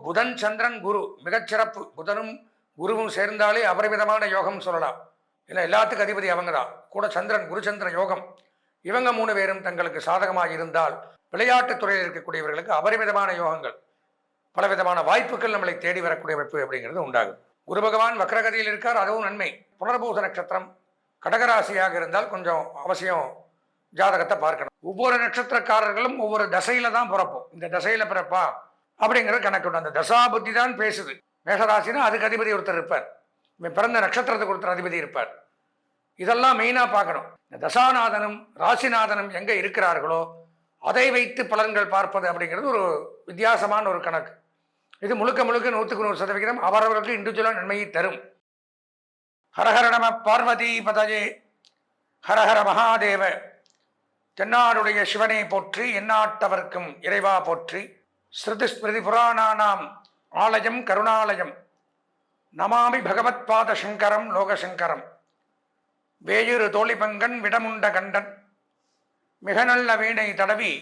புதன் சந்திரன் குரு மிகச்சிறப்பு. புதனும் குருவும் சேர்ந்தாலே அபரிமிதமான யோகம் சொல்லலாம். ஏன்னா எல்லாத்துக்கும் அதிபதி அவங்க தான். கூட சந்திரன் குரு சந்திர யோகம். இவங்க 3 பேரும் தங்களுக்கு சாதகமாக இருந்தால் விளையாட்டுத் துறையில் இருக்கக்கூடியவர்களுக்கு அபரிமிதமான யோகங்கள், பலவிதமான வாய்ப்புகள் நம்மளை தேடி வரக்கூடிய அமைப்பு அப்படிங்கிறது உண்டாகும். குரு பகவான் வக்ரகதியில் இருக்கார், அதுவும் நன்மை. புனர்பூச நட்சத்திரம் கடகராசியாக இருந்தால் கொஞ்சம் அவசியம் ஜாதகத்தை பார்க்கணும். ஒவ்வொரு நட்சத்திரக்காரர்களும் ஒவ்வொரு தசையில தான் பிறப்போம். இந்த தசையில பிறப்பா அப்படிங்கிறது கணக்கு. அந்த தசா புத்தி தான் பேசுது. மேஷராசினா அதுக்கு அதிபதி ஒருத்தர் இருப்பார், பிறந்த நட்சத்திரத்துக்கு ஒருத்தர் அதிபதி இருப்பார். இதெல்லாம் மெயினா பார்க்கணும். இந்த தசாநாதனும் ராசிநாதனும் எங்க இருக்கிறார்களோ அதை வைத்து பலன்கள் பார்ப்பது அப்படிங்கிறது ஒரு வித்தியாசமான ஒரு கணக்கு. இது முழுக்க 100% அவரவர்களுக்கு இண்டிவிஜுவலாக நன்மையை தரும். ஹரஹர நம பார்வதி பதஜே, ஹரஹர மகாதேவ. தென்னாடுடைய சிவனை போற்றி, எந்நாட்டவர்க்கும் இறைவா போற்றி. ஸ்ருதி ஸ்மிருதி புராணானாம் ஆலயம் கருணாலயம், நமாமி பகவத் பாத சங்கரம் லோகசங்கரம். வேயுறு தோழிபங்கன் விடமுண்ட கண்டன், மிக நல்ல வீணை தடவி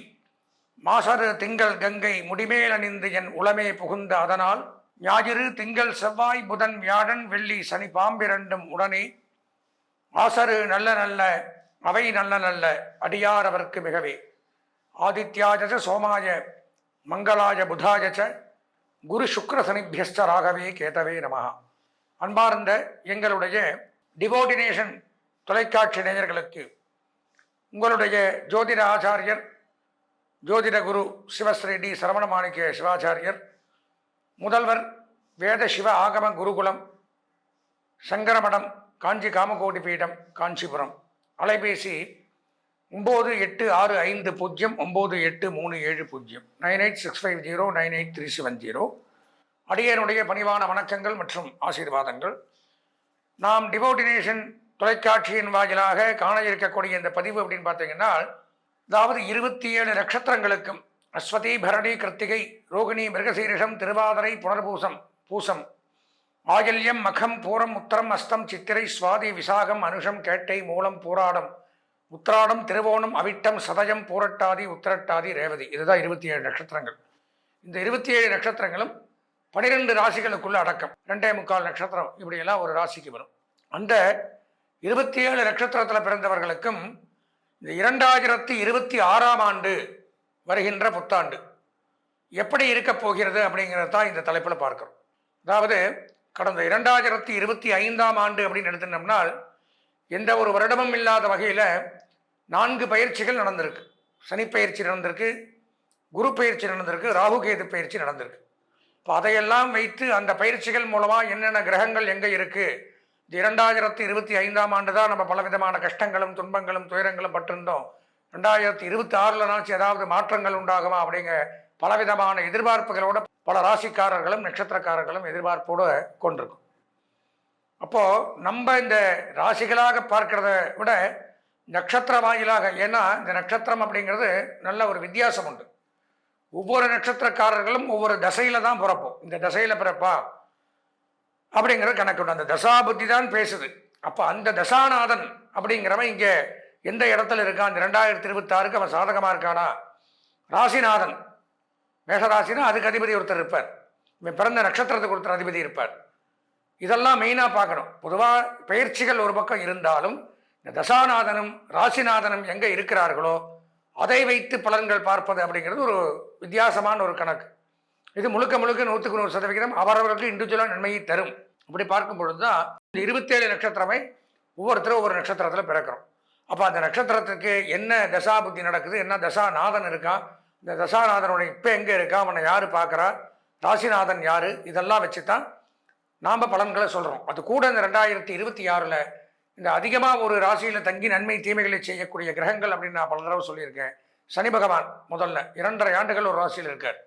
மாசரு திங்கள் கங்கை முடிமேல் அணிந்து என் உளமே புகுந்த அதனால், ஞாயிறு திங்கள் செவ்வாய் புதன் வியாழன் வெள்ளி சனி பாம்பிரண்டும் உடனே, ஆசரு நல்ல நல்ல அவை நல்ல நல்ல அடியார் அவர்க்கு மிகவே. ஆதித்யாஜ சோமாய மங்களாய புதாயச்ச குரு சுக்ர சனிபியஸ்ச ராகவே கேதவே நமஹ. அன்பார்ந்த எங்களுடைய டிவோட்டினேஷன் தொலைக்காட்சி நேயர்களுக்கு உங்களுடைய ஜோதிட ஆச்சாரியர் ஜோதிட குரு சிவஸ்ரீ டி சரவண மாணிக்க சிவாச்சாரியர், முதல்வர் வேத சிவ ஆகம குருகுலம், சங்கரமடம், காஞ்சி காமகோடி பீடம், காஞ்சிபுரம். அலைபேசி 9865098370 9865098370. அடியனுடைய பணிவான வணக்கங்கள் மற்றும் ஆசீர்வாதங்கள். நாம் டிவோட்டினேஷன் தொலைக்காட்சியின் வாயிலாக காண இருக்கக்கூடிய இந்த பதிவு அப்படின்னு பார்த்தீங்கன்னா, அதாவது 27 நட்சத்திரங்களுக்கும் அஸ்வதி பரணி கிருத்திகை ரோகிணி மிருகசீரிஷம் திருவாதிரை புனர்பூசம் பூசம் ஆயில்யம் மகம் பூரம் உத்தரம் அஸ்தம் சித்திரை சுவாதி விசாகம் அனுஷம் கேட்டை மூலம் பூராடம் உத்திராடம் திருவோணம் அவிட்டம் சதயம் பூரட்டாதி உத்திரட்டாதி ரேவதி. இதுதான் 27 நட்சத்திரங்கள். இந்த 27 நட்சத்திரங்களும் 12 ராசிகளுக்குள்ள அடக்கம். 2.25 நட்சத்திரம் இப்படியெல்லாம் ஒரு ராசிக்கு வரும். அந்த 27 நட்சத்திரத்தில் பிறந்தவர்களுக்கும் இந்த 2026ஆம் ஆண்டு வருகின்ற புத்தாண்டு எப்படி இருக்க போகிறது அப்படிங்கிறது தான் இந்த தலைப்பில் பார்க்கிறோம். அதாவது கடந்த 2025ஆம் ஆண்டு அப்படின்னு எடுத்துட்டோம்னால், எந்த ஒரு வருடமும் இல்லாத வகையில் 4 பயிற்சிகள் நடந்திருக்கு. சனி பயிற்சி நடந்திருக்கு, குரு பயிற்சி நடந்திருக்கு, ராகு கேது பயிற்சி நடந்திருக்கு. இப்போ அதையெல்லாம் வைத்து அந்த பயிற்சிகள் மூலமாக என்னென்ன கிரகங்கள் எங்கே இருக்குது, இந்த 2025ஆம் ஆண்டு தான் நம்ம பலவிதமான கஷ்டங்களும் துன்பங்களும் துயரங்களும் பட்டிருந்தோம், 2026 ஏதாவது மாற்றங்கள் உண்டாகுமா அப்படிங்கிற பலவிதமான எதிர்பார்ப்புகளோட பல ராசிக்காரர்களும் நட்சத்திரக்காரர்களும் எதிர்பார்ப்போடு கொண்டிருக்கும். அப்போது நம்ம இந்த ராசிகளாக பார்க்கிறத விட நட்சத்திர வாயிலாக, ஏன்னா இந்த நட்சத்திரம் அப்படிங்கிறது நல்ல ஒரு வித்தியாசம் உண்டு. ஒவ்வொரு நட்சத்திரக்காரர்களும் ஒவ்வொரு தசையில் தான் பிறப்போம். இந்த தசையில் பிறப்பா அப்படிங்கிற கணக்கு உண்டு. அந்த தசா புத்தி தான் பேசுது. அப்போ அந்த தசாநாதன் அப்படிங்கிறவன் இங்கே எந்த இடத்துல இருக்கான், இந்த 2026க்கு அவன் சாதகமாக இருக்கானா? ராசிநாதன், மேஷராசினா அதுக்கு அதிபதி ஒருத்தர் இருப்பார், இவன் பிறந்த நட்சத்திரத்துக்கு ஒருத்தர் அதிபதி இருப்பார். இதெல்லாம் மெயினாக பார்க்கணும். பொதுவாக பயிற்சிகள் ஒரு பக்கம் இருந்தாலும் இந்த தசாநாதனும் ராசிநாதனும் எங்கே இருக்கிறார்களோ அதை வைத்து பலன்கள் பார்ப்பது அப்படிங்கிறது ஒரு வித்தியாசமான ஒரு கணக்கு. இது முழுக்க 100% அவரவர்களுக்கு இண்டிவிஜுவலாக நன்மையை தரும். அப்படி பார்க்கும் பொழுது தான் இந்த 27 நட்சத்திரமே ஒவ்வொருத்தரும் ஒவ்வொரு நட்சத்திரத்தில் பிறக்கிறோம். அப்போ அந்த நட்சத்திரத்துக்கு என்ன தசா புத்தி நடக்குது, என்ன தசாநாதன் இருக்கான், இந்த தசாநாதனுடைய இப்போ எங்கே இருக்கா, அவனை யார் பார்க்குறா, ராசிநாதன் யார், இதெல்லாம் வச்சு தான் நாம் பலன்களை சொல்கிறோம். அது கூட இந்த 2026 இந்த அதிகமாக ஒரு ராசியில் தங்கி நன்மை தீமைகளை செய்யக்கூடிய கிரகங்கள் அப்படின்னு நான் பல தடவை சொல்லியிருக்கேன். சனி பகவான் முதல்ல 2.5 ஆண்டுகள் ஒரு ராசியில் இருக்கார்.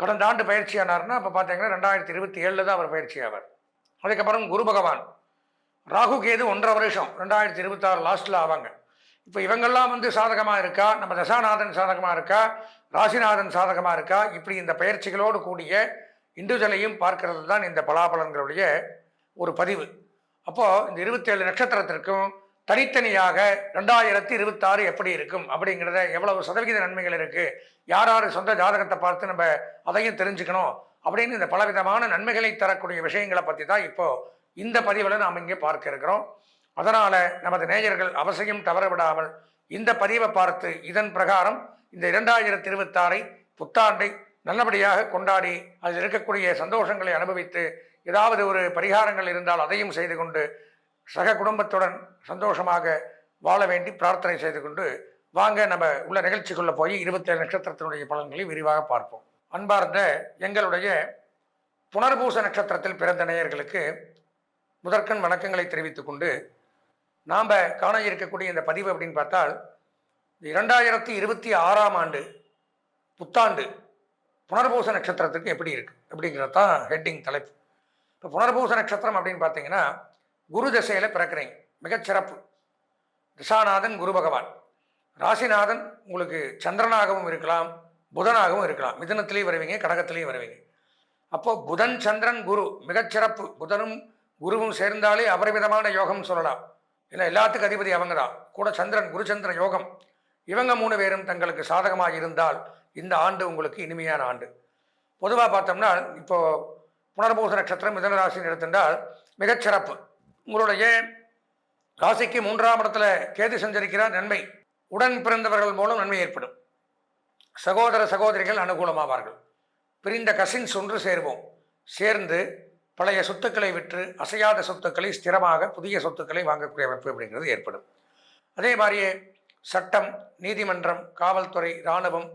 கடந்த ஆண்டு பயிற்சியானார்னா இப்போ பார்த்தீங்கன்னா 2027 தான் அவர் பயிற்சி ஆவார். அதுக்கப்புறம் குரு பகவான், ராகு கேது 1.5 வருஷம் 2026 லாஸ்ட்டில் ஆவாங்க. இப்போ இவங்கெல்லாம் சாதகமாக இருக்கா, நம்ம தசாநாதன் சாதகமாக இருக்கா, ராசிநாதன் சாதகமாக இருக்கா, இப்படி இந்த பயிற்சிகளோடு கூடிய இண்டிவிஜுவலையும் பார்க்கறது தான் இந்த பலாபலன்களுடைய ஒரு பதிவு. அப்போது இந்த 27 நட்சத்திரத்திற்கும் தனித்தனியாக 2026 எப்படி இருக்கும் அப்படிங்கிறத, எவ்வளவு சதவிகித நன்மைகள் இருக்குது, யார் யார் சொந்த ஜாதகத்தை பார்த்து நம்ம அதையும் தெரிஞ்சுக்கணும் அப்படின்னு இந்த பலவிதமான நன்மைகளை தரக்கூடிய விஷயங்களை பற்றி தான் இப்போ இந்த பதிவில் நாம் இங்கே பார்க்க இருக்கிறோம். அதனால் நமது நேயர்கள் அவசியம் தவறவிடாமல் இந்த பதிவை பார்த்து இதன் பிரகாரம் இந்த 2026 புத்தாண்டை நல்லபடியாக கொண்டாடி அதில் இருக்கக்கூடிய சந்தோஷங்களை அனுபவித்து ஏதாவது ஒரு பரிகாரங்கள் இருந்தால் அதையும் செய்து கொண்டு சக குடும்பத்துடன் சந்தோஷமாக வாழ வேண்டி பிரார்த்தனை செய்து கொண்டு வாங்க நம்ம உள்ள நிகழ்ச்சிக்குள்ளே போய் 27 நட்சத்திரத்தினுடைய பலன்களை விரிவாக பார்ப்போம். அன்பார்ந்த எங்களுடைய புனர்பூச நட்சத்திரத்தில் பிறந்த நேயர்களுக்கு முதற்கண் வணக்கங்களை தெரிவித்துக் கொண்டு நாம் காண இருக்கக்கூடிய இந்த பதிவு அப்படின்னு பார்த்தால் 2026ஆம் ஆண்டு புத்தாண்டு புனர்பூச நட்சத்திரத்துக்கு எப்படி இருக்குது அப்படிங்கிறது தான் ஹெட்டிங் தலைப்பு. இப்போ புனர்பூச நட்சத்திரம் அப்படின்னு பார்த்தீங்கன்னா குரு தசையில் பிறக்கிறீங்க, மிகச்சிறப்பு. திசாநாதன் குரு பகவான், ராசிநாதன் உங்களுக்கு சந்திரனாகவும் இருக்கலாம், புதனாகவும் இருக்கலாம். மிதுனத்திலேயே வருவீங்க, கடகத்திலேயே வருவீங்க. அப்போது புதன் சந்திரன் குரு மிகச்சிறப்பு. புதனும் குருவும் சேர்ந்தாலே அபரிமிதமான யோகம் சொல்லலாம். இல்லை, எல்லாத்துக்கும் அதிபதி அவங்க தான். கூட சந்திரன், குரு சந்திர யோகம். இவங்க 3 பேரும் தங்களுக்கு சாதகமாக இருந்தால் இந்த ஆண்டு உங்களுக்கு இனிமையான ஆண்டு. பொதுவாக பார்த்தோம்னா இப்போது புனர்பூச நட்சத்திரம் மிதுன ராசின்னு எடுத்திருந்தால் மிகச்சிறப்பு. உங்களுடைய ராசிக்கு 3ஆம் இடத்துல கேது சஞ்சரிக்கிறார், நன்மை. உடன் பிறந்தவர்கள் மூலம் நன்மை ஏற்படும். சகோதர சகோதரிகள் அனுகூலமாவார்கள். பிரிந்த கசின்ஸ் ஒன்று சேர்வோம். சேர்ந்து பழைய சொத்துக்களை விற்று அசையாத சொத்துக்களை ஸ்திரமாக புதிய சொத்துக்களை வாங்கக்கூடிய அமைப்பு அப்படிங்கிறது ஏற்படும். அதே மாதிரியே சட்டம், நீதிமன்றம், காவல்துறை, இராணுவம்,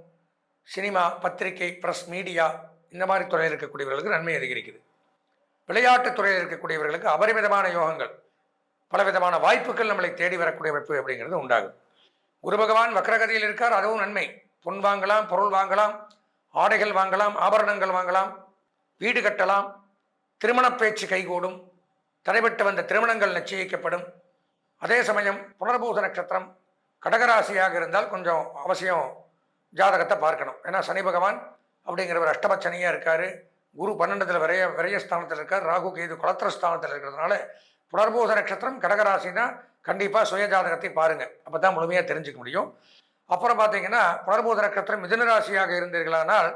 சினிமா, பத்திரிகை, பிரஸ், மீடியா இந்த மாதிரி துறையில் இருக்கக்கூடியவர்களுக்கு நன்மை அதிகரிக்குது. விளையாட்டுத் துறையில் இருக்கக்கூடியவர்களுக்கு அபரிமிதமான யோகங்கள், பலவிதமான வாய்ப்புகள் நம்மளை தேடி வரக்கூடிய அமைப்பு அப்படிங்கிறது உண்டாகும். குரு பகவான் வக்ரகதியில் இருக்கார், அதுவும் நன்மை. பொன் வாங்கலாம், பொருள் வாங்கலாம், ஆடைகள் வாங்கலாம், ஆபரணங்கள் வாங்கலாம், வீடு கட்டலாம், திருமண பேச்சு கைகூடும், தடைபட்டு வந்த திருமணங்கள் நிச்சயிக்கப்படும். அதே சமயம் புனர்பூச நட்சத்திரம் கடகராசியாக இருந்தால் கொஞ்சம் அவசியம் ஜாதகத்தை பார்க்கணும். ஏன்னா சனி பகவான் அப்படிங்கிறவர் அஷ்டமச்சனியாக இருக்கார், குரு 12ல் விரயஸ்தானத்தில் இருக்கார், ராகு கேது குலத்திரஸ்தானத்தில் இருக்கிறதுனால புனர்பூச நட்சத்திரம் கடகராசினா கண்டிப்பாக சுய ஜாதகத்தை பாருங்கள், அப்போ தான் முழுமையாக தெரிஞ்சுக்க முடியும். அப்புறம் பார்த்தீங்கன்னா புனர்பூச நட்சத்திரம் மிதுன ராசியாக இருந்தீர்களானால்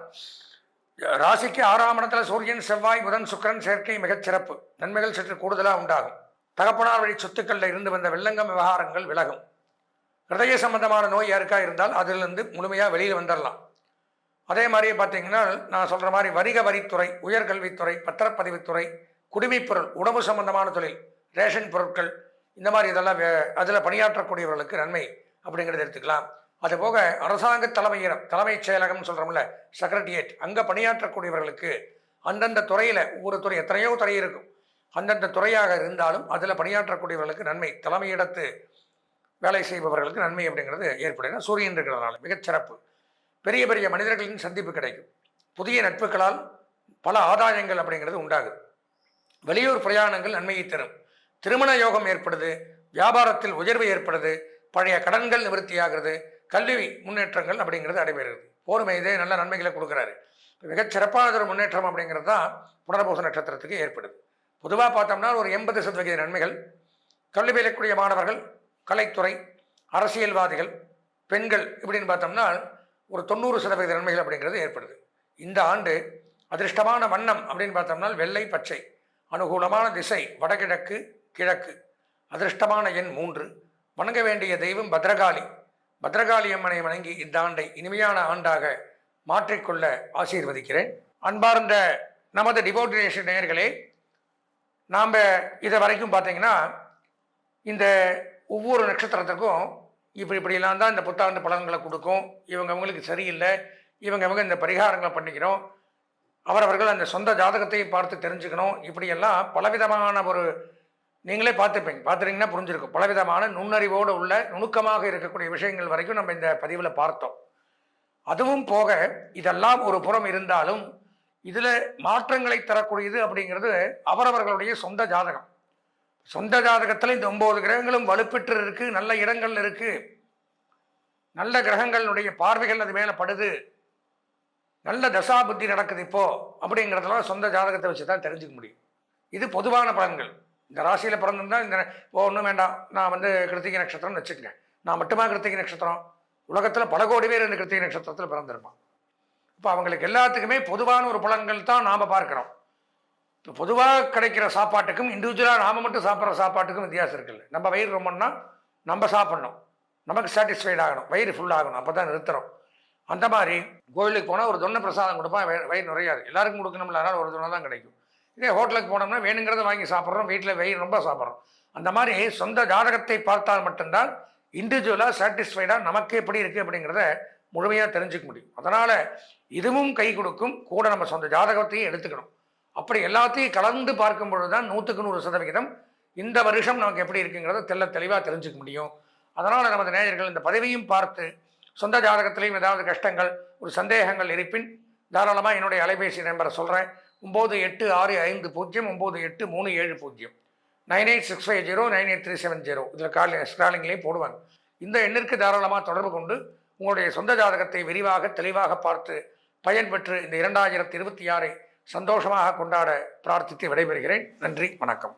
ராசிக்கு 6ஆம் இடத்துல சூரியன், செவ்வாய், புதன், சுக்கிரன் சேர்க்கை மிகச்சிறப்பு. நன்மைகள் சற்று கூடுதலாக உண்டாகும். தகப்பனார் வழி சொத்துக்களில் இருந்து வந்த வெள்ளங்கம் விவகாரங்கள் விலகும். ஹிருதய சம்பந்தமான நோய் யாருக்கா இருந்தால் அதிலிருந்து முழுமையாக வெளியில் வந்துடலாம். அதே மாதிரியே பார்த்தீங்கன்னா நான் சொல்கிற மாதிரி வரித்துறை, உயர்கல்வித்துறை, பத்திரப்பதிவுத்துறை, குடிமைப்பொருள், உணவு சம்பந்தமான தொழில், ரேஷன் பொருட்கள், இந்த மாதிரி இதெல்லாம் அதில் பணியாற்றக்கூடியவர்களுக்கு நன்மை அப்படிங்கிறத எடுத்துக்கலாம். அதுபோக அரசாங்க தலைமைச் செயலகம்னு சொல்கிறோம்ல, செக்ரட்டரியேட், அங்கே பணியாற்றக்கூடியவர்களுக்கு அந்தந்த துறையில், ஒவ்வொரு துறை எத்தனையோ துறை இருக்கும், அந்தந்த துறையாக இருந்தாலும் அதில் பணியாற்றக்கூடியவர்களுக்கு நன்மை. தலைமையிடத்து வேலை செய்பவர்களுக்கு நன்மை அப்படிங்கிறது ஏற்படுங்க. சூரியன் இருக்கிறதுனால மிகச்சிறப்பு. பெரிய பெரிய மனிதர்களின் சந்திப்பு கிடைக்கும். புதிய நட்புகளால் பல ஆதாயங்கள் அப்படிங்கிறது உண்டாகுது. வெளியூர் பிரயாணங்கள் நன்மையை தரும். திருமண யோகம் ஏற்படுது. வியாபாரத்தில் உயர்வு ஏற்படுது. பழைய கடன்கள் நிவர்த்தியாகிறது. கல்வி முன்னேற்றங்கள் அப்படிங்கிறது அடைபெறுகிறது. போர் மீதே நல்ல நன்மைகளை கொடுக்குறாரு. மிகச்சிறப்பானதொரு முன்னேற்றம் அப்படிங்கிறது தான் புனர்பூச நட்சத்திரத்துக்கு ஏற்படுது. பொதுவாக பார்த்தோம்னா ஒரு 80% நன்மைகள். கல்வி பயிலக்கூடிய மாணவர்கள், கலைத்துறை, அரசியல்வாதிகள், பெண்கள் இப்படின்னு பார்த்தோம்னா ஒரு 90% நன்மைகள் அப்படிங்கிறது ஏற்படுது. இந்த ஆண்டு அதிர்ஷ்டமான வண்ணம் அப்படின்னு பார்த்தோம்னா வெள்ளை, பச்சை. அனுகூலமான திசை வடகிழக்கு, கிழக்கு. அதிர்ஷ்டமான எண் 3. வணங்க வேண்டிய தெய்வம் பத்ரகாளி. பத்ரகாளி அம்மனை வணங்கி இந்த ஆண்டை இனிமையான ஆண்டாக மாற்றிக்கொள்ள ஆசீர்வதிக்கிறேன். அன்பார்ந்த நமது டிவோட்டினேஷன் நேயர்களே, நாம் இதை வரைக்கும் பார்த்தீங்கன்னா இந்த ஒவ்வொரு நட்சத்திரத்துக்கும் இப்படிலாம் தான் இந்த புத்தாண்டு பலன்களை கொடுக்கும். இவங்களுக்கு சரியில்லை, இவங்க இந்த பரிகாரங்களை பண்ணிக்கணும், அவரவர்கள் அந்த சொந்த ஜாதகத்தை பார்த்து தெரிஞ்சுக்கணும். இப்படியெல்லாம் பலவிதமான ஒரு நீங்களே பார்த்துட்டீங்கன்னா புரிஞ்சிருக்கும். பலவிதமான நுண்ணறிவோடு உள்ள நுணுக்கமாக இருக்கக்கூடிய விஷயங்கள் வரைக்கும் நம்ம இந்த பதிவில் பார்த்தோம். அதுவும் போக இதெல்லாம் ஒரு புறம் இருந்தாலும் இதில் மாற்றங்களை தரக்கூடியது அப்படிங்கிறது அவரவர்களுடைய சொந்த ஜாதகம். சொந்த ஜாதகத்தில் இந்த 9 கிரகங்களும் வலுப்பெற்று இருக்கு, நல்ல இடங்கள் இருக்கு, நல்ல கிரகங்களுடைய பார்வைகள் அது மேலே படுது, நல்ல தசா புத்தி நடக்குது இப்போ அப்படிங்கிறதெல்லாம் சொந்த ஜாதகத்தை வச்சு தான் தெரிஞ்சுக்க முடியும். இது பொதுவான பலன்கள். இந்த ராசியில் பிறந்திருந்தா இந்த ஒன்றும் வேண்டாம், நான் கிருத்திகை நட்சத்திரம்னு வச்சுக்கங்க. நான் மட்டுமா கிருத்திகை நட்சத்திரம்? உலகத்தில் பல கோடி பேர் இந்த கிருத்திகை நட்சத்திரத்தில் பிறந்திருப்பான். இப்போ அவங்களுக்கு எல்லாத்துக்குமே பொதுவான ஒரு பலன்கள் தான் நாம் பார்க்குறோம். இப்போ பொதுவாக கிடைக்கிற சாப்பாட்டுக்கும் இண்டிவிஜுவலாக நாம் மட்டும் சாப்பிட்ற சாப்பாட்டுக்கும் வித்தியாசம் இருக்குல்ல. நம்ம வயிறு ரொம்பன்னா நம்ம சாப்பிட்ணும், நமக்கு சாட்டிஸ்ஃபைட் ஆகணும், வயிறு ஃபுல் ஆகணும், அப்போ தான் நிறுத்துறோம். அந்த மாதிரி கோயிலுக்கு போனால் ஒரு தொன்னை பிரசாதம் கொடுப்பா, வயிறு நிறையாது. எல்லாருக்கும் கொடுக்கணும்ல, அதனால் ஒரு தொன்னை தான் கிடைக்கும். இதே ஹோட்டலுக்கு போனோம்னா வேணுங்கிறத வாங்கி சாப்பிட்றோம், வீட்டில் வயிறு ரொம்ப சாப்பிட்றோம். அந்த மாதிரி சொந்த ஜாதகத்தை பார்த்தால் மட்டும்தான் இண்டிவிஜுவலாக சாட்டிஸ்ஃபைடாக நமக்கு எப்படி இருக்குது அப்படிங்கிறத முழுமையாக தெரிஞ்சுக்க முடியும். அதனால் இதுவும் கை கொடுக்கும், கூட நம்ம சொந்த ஜாதகத்தையும் எடுத்துக்கணும். அப்படி எல்லாத்தையும் கலந்து பார்க்கும் பொழுது தான் 100க்கு 100% இந்த வருஷம் நமக்கு எப்படி இருக்குங்கிறத தெளிவாக தெரிஞ்சுக்க முடியும். அதனால் நமது நேயர்கள் இந்த பதிவையும் பார்த்து சொந்த ஜாதகத்திலையும் ஏதாவது கஷ்டங்கள், ஒரு சந்தேகங்கள் இருப்பின் தாராளமாக என்னுடைய அலைபேசி நம்பரை சொல்கிறேன். 9865098370 9865098370. இதில் ஸ்டாலிங்லேயும் போடுவாங்க. இந்த எண்ணிற்கு தாராளமாக தொடர்பு கொண்டு உங்களுடைய சொந்த ஜாதகத்தை விரிவாக தெளிவாக பார்த்து பயன்பெற்று இந்த 2026 சந்தோஷமாக கொண்டாட பிரார்த்தித்து விடைபெறுகிறேன். நன்றி, வணக்கம்.